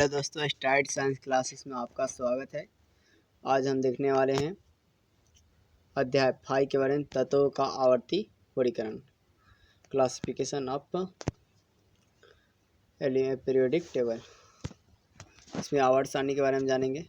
Hello दोस्तों, start science classes में आपका स्वागत है। आज हम देखने वाले हैं अध्याय 5 के बारे में, तत्वों का आवर्ती वर्गीकरण, क्लासिफिकेशन ऑफ पीरियोडिक टेबल। इसमें आवर्त सारणी के बारे में जानेंगे।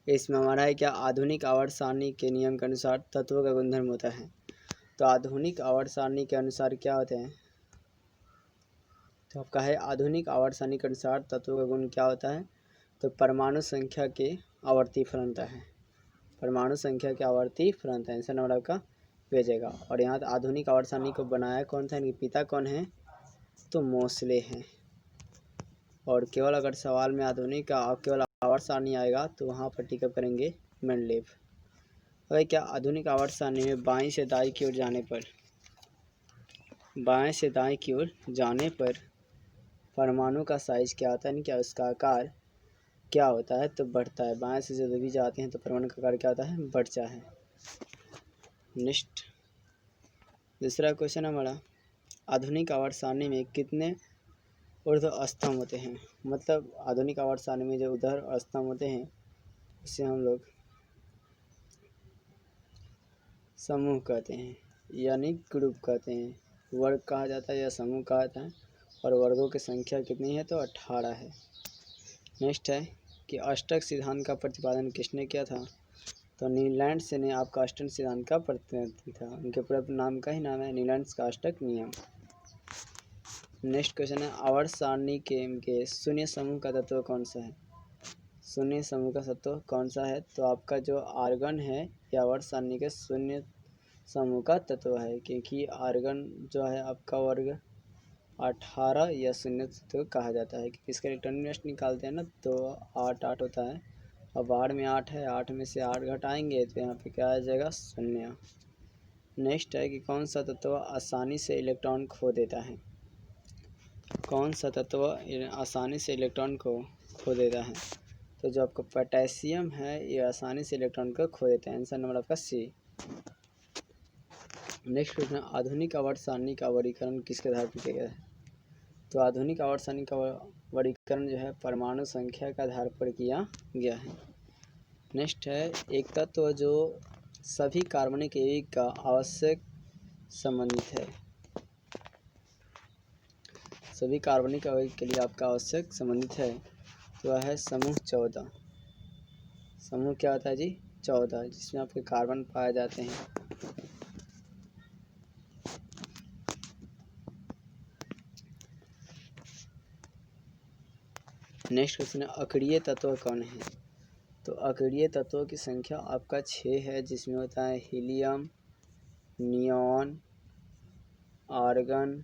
इसमें हमारा है क्या, आधुनिक आवर्त सारणी के नियम के अनुसार तत्वों का गुणधर्म होता है। तो आधुनिक आवर्त सारणी के अनुसार क्या होते हैं, तो आपका है आधुनिक आवर्त सारणी के अनुसार तत्वों का गुण क्या होता है। तो परमाणु संख्या के आवर्ती फलनता है, परमाणु संख्या के आवर्ती फलनता है। आंसर नंबर आपका भेजेगा। और यहाँ आधुनिक आवर्त सारणी को बनाया कौन था, इनके पिता कौन है, तो मोसले हैं। और केवल अगर सवाल में आधुनिक का केवल आवर्त सारणी आएगा तो वहाँ पर टिकअप करेंगे मेंडलीव। अगर क्या आधुनिक आवर्त सारणी में बाएं से दाएं की ओर जाने पर परमाणु का साइज क्या होता है, यानी क्या उसका आकार क्या होता है, तो बढ़ता है। बाएं से जब भी जाते हैं तो परमाणु का आकार क्या होता है, बढ़ता है। नेक्स्ट दूसरा क्वेश्चन हमारा, आधुनिक आवर्त सारणी में कितने ऊर्ध्व स्तंभ होते हैं। मतलब आधुनिक आवर्त सारणी में जो ऊर्ध्व स्तंभ होते हैं उसे हम लोग समूह कहते हैं, यानी ग्रुप कहते हैं। वर्ग कहा जाता है या समूह कहा जाता है। और वर्गों की संख्या कितनी है, तो 18 है। नेक्स्ट है कि अष्टक सिद्धांत का प्रतिपादन किसने किया था। तो नीलैंड्स ने आपका अष्टक सिद्धांत का प्रतिपादन था। उनके पूरे नाम का ही नाम है नीलैंड्स का अष्टक नियम। नेक्स्ट क्वेश्चन है, आवर्त सारणी के शून्य समूह का तत्व कौन सा है। शून्य समूह का तत्व कौन सा है, तो आपका जो आर्गन है या आवर्त सारणी के शून्य समूह का तत्व है, क्योंकि आर्गन जो है आपका वर्ग 18 या शून्य तत्व कहा जाता है। इसका डिटर्मिनेंट निकालते हैं ना, तो 8 होता है। अब 8 में 8 है, 8 में से 8 घटाएंगे तो यहाँ पे क्या आ जाएगा, शून्य। नेक्स्ट है कि कौन सा तत्व आसानी से इलेक्ट्रॉन खो देता है। कौन सा तत्व आसानी से इलेक्ट्रॉन को खो देता है, तो जो आपका पोटेशियम है ये आसानी से इलेक्ट्रॉन को खो देता है। आंसर नंबर आपका सी। नेक्स्ट क्वेश्चन, आधुनिक आवर्त सारणी का वर्गीकरण किसके आधार पर किया गया है। तो आधुनिक आवर्त सारणी का वर्गीकरण जो है परमाणु संख्या के आधार पर किया गया है। नेक्स्ट है, एक तत्व जो सभी कार्बनिक यौगिक का आवश्यक संबंधित है। सभी कार्बनिक यौगिक के लिए आपका आवश्यक संबंधित है, तो वह है समूह 14। समूह क्या होता है जी, 14, जिसमें आपके कार्बन पाए जाते हैं। नेक्स्ट क्वेश्चन है, अक्रिय तत्व कौन है। तो अक्रिय तत्वों की संख्या आपका 6 है, जिसमें होता है helium, neon, argon,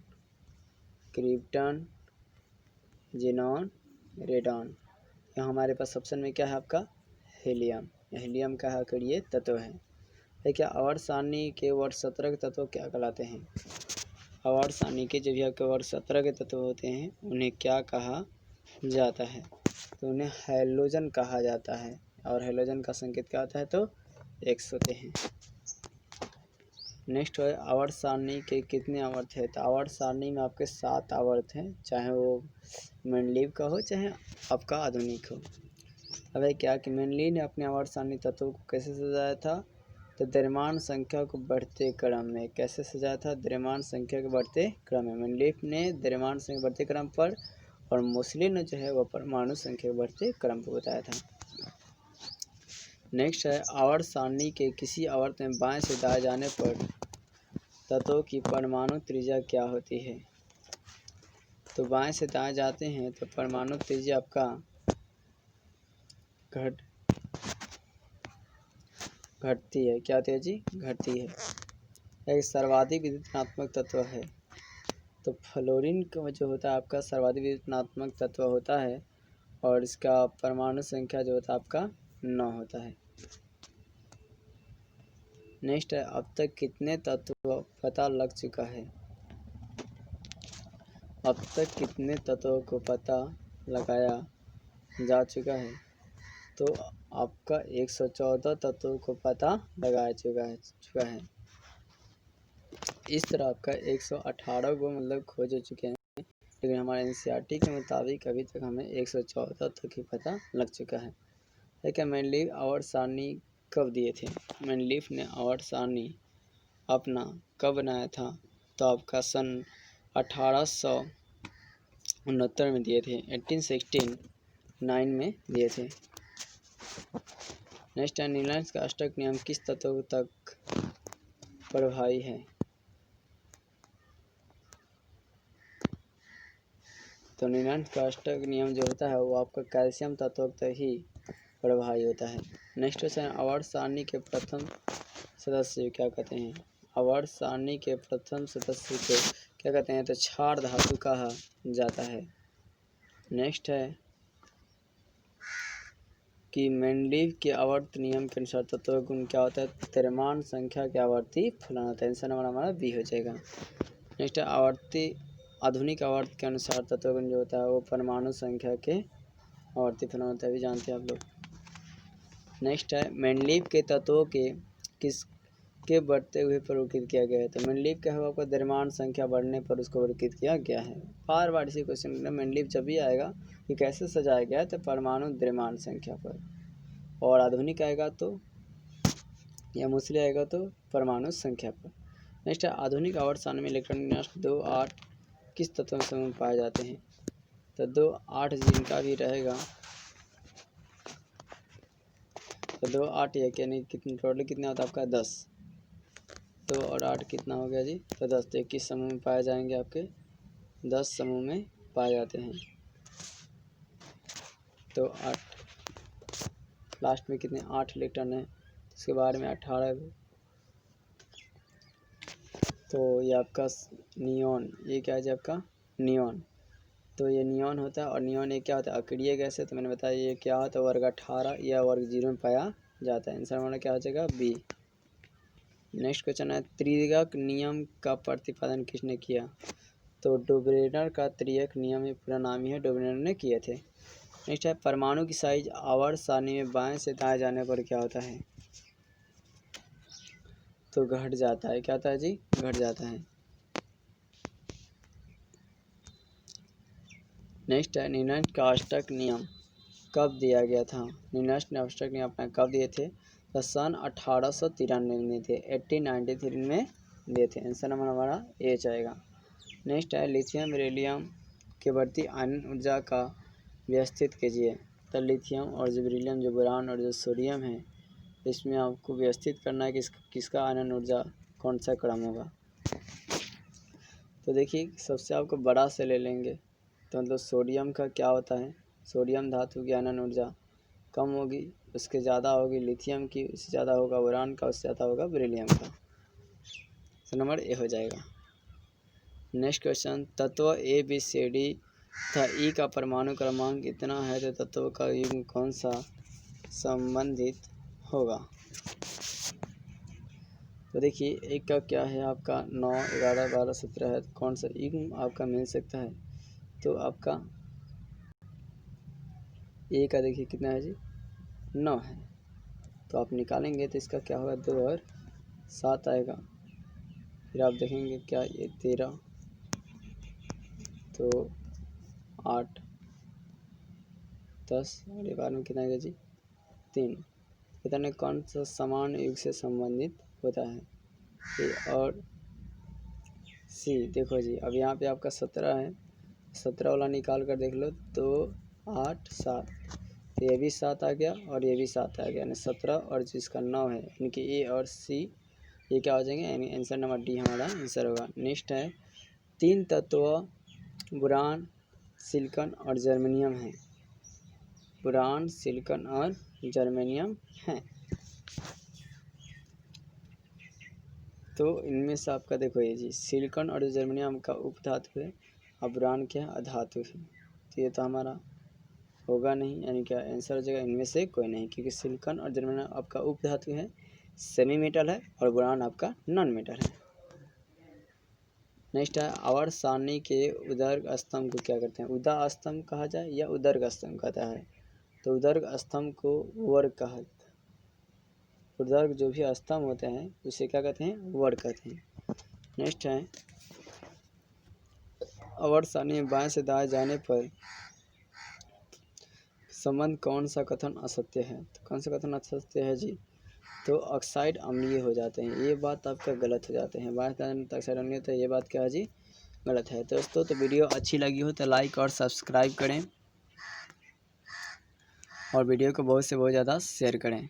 krypton, xenon, radon. यहाँ हमारे पास ऑप्शन में क्या है आपका, हीलियम। हीलियम का अक्रिय तत्व है। देखिए आवर्त सारणी के वर्ग 17 के तत्व क्या कहलाते हैं। आवर्त सारणी के जो भी आपके वर्ग 17 के तत्व होते हैं उन्हें क्या कहा जाता है, तो उन्हें हैलोजन कहा जाता है। और हैलोजन का संकेत क्या होता है, तो X होते हैं। नेक्स्ट है, आवर्त सारणी के कितने आवर्त है। तो आवर्त सारणी में आपके 7 आवर्त हैं, चाहे वो मेंडलीव का हो चाहे आपका आधुनिक हो। अब है क्या कि मेंडलीव ने अपने आवर्त सारणी तत्वों को कैसे सजाया था, तो द्रव्यमान संख्या को बढ़ते क्रम में। कैसे सजाया था, द्रव्यमान संख्या के बढ़ते क्रम में। मेंडलीव ने द्रव्यमान संख्या बढ़ते क्रम पर, और मोसले ने जो है वह परमाणु संख्या के बढ़ते क्रम को बताया था। नेक्स्ट है, आवर्त सारणी के किसी आवर्त में बाएं से दाएं जाने पर तत्वों की परमाणु त्रिज्या क्या होती है। तो बाएं से दाएं जाते हैं तो परमाणु त्रिज्या आपका घटती है। क्या होती है जी, घटती है। एक सर्वाधिक विद्युतात्मक तत्व है, तो फ्लोरीन का जो होता है आपका सर्वाधिक विद्युतात्मक तत्व होता है, और इसका परमाणु संख्या जो होता है आपका 9 होता है। नेक्स्ट है, अब तक कितने तत्व पता लग चुका है। अब तक कितने तत्वों को पता लगाया जा चुका है, तो आपका 114 तत्वों को पता लगाया चुका है। इस तरह आपका 118 को मतलब खोज हो चुके हैं, लेकिन हमारे एनसीईआरटी के मुताबिक अभी तक हमें 114 तक ही पता लग चुका है। लेकिन मेंडलीव आवर्त सारणी कब दिए थे? मेंडलीव ने आवर्त सारणी अपना कब बनाया था? तो आपका सन 1869 में दिए थे, 1869 में दिए थे। नेक्स्ट है, नीलैंड्स का अष्टक नियम किस तत्व तक प्रभावी है? तो नीलैंड्स का अष्टक नियम जो होता है वो आपका कैल्शियम तत्व तक ही प्रभावी होता है। नेक्स्ट क्वेश्चन, आवर्त सारणी के प्रथम सदस्य क्या कहते हैं? आवर्त सारणी के प्रथम सदस्य को क्या कहते हैं? तो क्षार धातु कहा जाता है। नेक्स्ट है कि मेंडलीव के आवर्त नियम के अनुसार तत्व गुण क्या होता है? द्रव्यमान संख्या के आवर्ती फलन होता है। आंसर नंबर हमारा बी हो जाएगा। नेक्स्ट है, आधुनिक आवर्त के अनुसार तत्व गुण जो होता है वो परमाणु संख्या के आवर्ती फलन होता है, भी जानते हैं आप लोग। नेक्स्ट है, मेंडलीव के तत्वों के किसके बढ़ते हुए पर वर्गीकृत किया गया है? तो मेंडलीव का आपको द्रव्यमान संख्या बढ़ने पर उसको वर्गीकृत किया गया है। बार बार इसी क्वेश्चन में मेंडलीव जब भी आएगा कि कैसे सजाया गया है तो परमाणु द्रव्यमान संख्या पर, और आधुनिक आएगा तो या मुस्लिम आएगा तो परमाणु संख्या पर। नेक्स्ट है, आधुनिक आवर्त सारणी में इलेक्ट्रॉन विन्यास 2, 8 किस तत्व में समूह पाए जाते हैं? तो 2, 8 जिनका भी रहेगा तो 2, 8 या यानी कितने टोटल कितना होता है आपका? 10। 2 और 8 कितना हो गया जी? तो 10। तो किस समूह में पाए जाएंगे? आपके 10 समूह में पाए जाते हैं। तो 8 लास्ट में कितने? 8 इलेक्ट्रॉन है, इसके बाद में 18। तो ये आपका नियॉन, ये क्या है जी आपका? नियॉन। तो ये नियॉन होता है, और नियॉन ये क्या होता है? अक्रिय गैस है। तो मैंने बताया ये क्या होता है? वर्ग 18 या वर्ग 0 में पाया जाता है। आंसर हमारा क्या हो जाएगा? बी। नेक्स्ट क्वेश्चन है, त्रियक नियम का प्रतिपादन किसने किया? तो डुब्रेनर का त्रियक नियम ये पूरा नाम ही है, डुब्रेनर ने किए थे। नेक्स्ट है, परमाणु की साइज आवर्त सारणी में बाएं से दाएं जाने पर क्या होता है? तो घट जाता है। क्या होता है जी? घट जाता है। नेक्स्ट है, नीलैंड का अष्टक नियम कब दिया गया था? नीलैंड ने अष्टक नियम अपना कब दिए थे? तो सन 1893 में थे, 1893 में दिए थे। आंसर नंबर हमारा ए जाएगा। नेक्स्ट है, लिथियम बेरिलियम के बढ़ती आयनन ऊर्जा का व्यवस्थित कीजिए। तो लिथियम और जो बेरिलियम, जो बोरान और जो सोडियम है, इसमें आपको व्यवस्थित करना है कि किसका आयनन ऊर्जा कौन सा क्रम होगा। तो देखिए, सबसे आपको बड़ा से ले लेंगे तो मतलब सोडियम का क्या होता है? सोडियम धातु की आयनन ऊर्जा कम होगी, उसके ज़्यादा होगी लिथियम की, उससे ज़्यादा होगा बोरान का, उससे ज़्यादा होगा बेरिलियम का। तो नंबर ए हो जाएगा। नेक्स्ट क्वेश्चन, तत्व ए बी सी डी तथा ई का परमाणु क्रमांक कितना है तो तत्व का युग्म कौन सा संबंधित होगा? तो देखिए, एक का क्या है आपका 9, 11, 12, 17 है, तो कौन सा युग्म आपका मिल सकता है? तो आपका ए का देखिए कितना है जी? 9 है। तो आप निकालेंगे तो इसका क्या होगा? 2 और 7 आएगा। फिर आप देखेंगे क्या, ये 13, तो 8, 10 और ये बार में कितना आएगा जी? 3। कितने कौन सा समान युग से संबंधित होता है? ए और सी। देखो जी, अब यहाँ पे आपका 17 है, 17 वाला निकाल कर देख लो, 2, 8, 7, तो ये भी 7 आ गया और ये भी 7 आ गया, यानी 17 और जिसका 9 है, यानी कि ए और सी ये क्या हो जाएंगे? यानी आंसर नंबर डी हमारा आंसर होगा। नेक्स्ट है, 3 तत्व बोरान, सिलिकॉन और जर्मेनियम है। बोरान, सिलिकॉन और जर्मेनियम है। तो इनमें से आपका देखो ये जी, सिलिकॉन और जर्मेनियम का उपधातु है, और बोरान क्या है? अधातु है। तो ये तो हमारा होगा नहीं, यानी क्या आंसर हो जाएगा? इनमें से कोई नहीं, क्योंकि सिलिकॉन और जर्मेनियम आपका उपधातु है, सेमी मेटल है, और बोरान आपका नॉन मेटल है। नेक्स्ट है, आवर्त सारणी के उदर्ग स्तंभ को क्या करते हैं? उदा स्तंभ कहा जाए या उदर्ग स्तंभ कहता है? तो उदर्ग स्तंभ को वर्ग कहा जाता है। उदर्ग जो भी स्तंभ होते हैं उसे क्या कहते हैं? वर्ग कहते हैं। नेक्स्ट है, अवर सारणी में बाएं से दाएं जाने पर संबंध कौन सा कथन असत्य है? तो कौन सा कथन असत्य है जी? तो ऑक्साइड अम्लीय हो जाते हैं, ये बात आपका गलत हो जाते हैं। बाएं से दाएं जाने पर ऑक्साइड अम्लीय होता है, ये बात क्या है जी? गलत है। दोस्तों तो वीडियो अच्छी लगी हो तो लाइक और सब्सक्राइब करें और वीडियो को बहुत से बहुत ज़्यादा शेयर करें।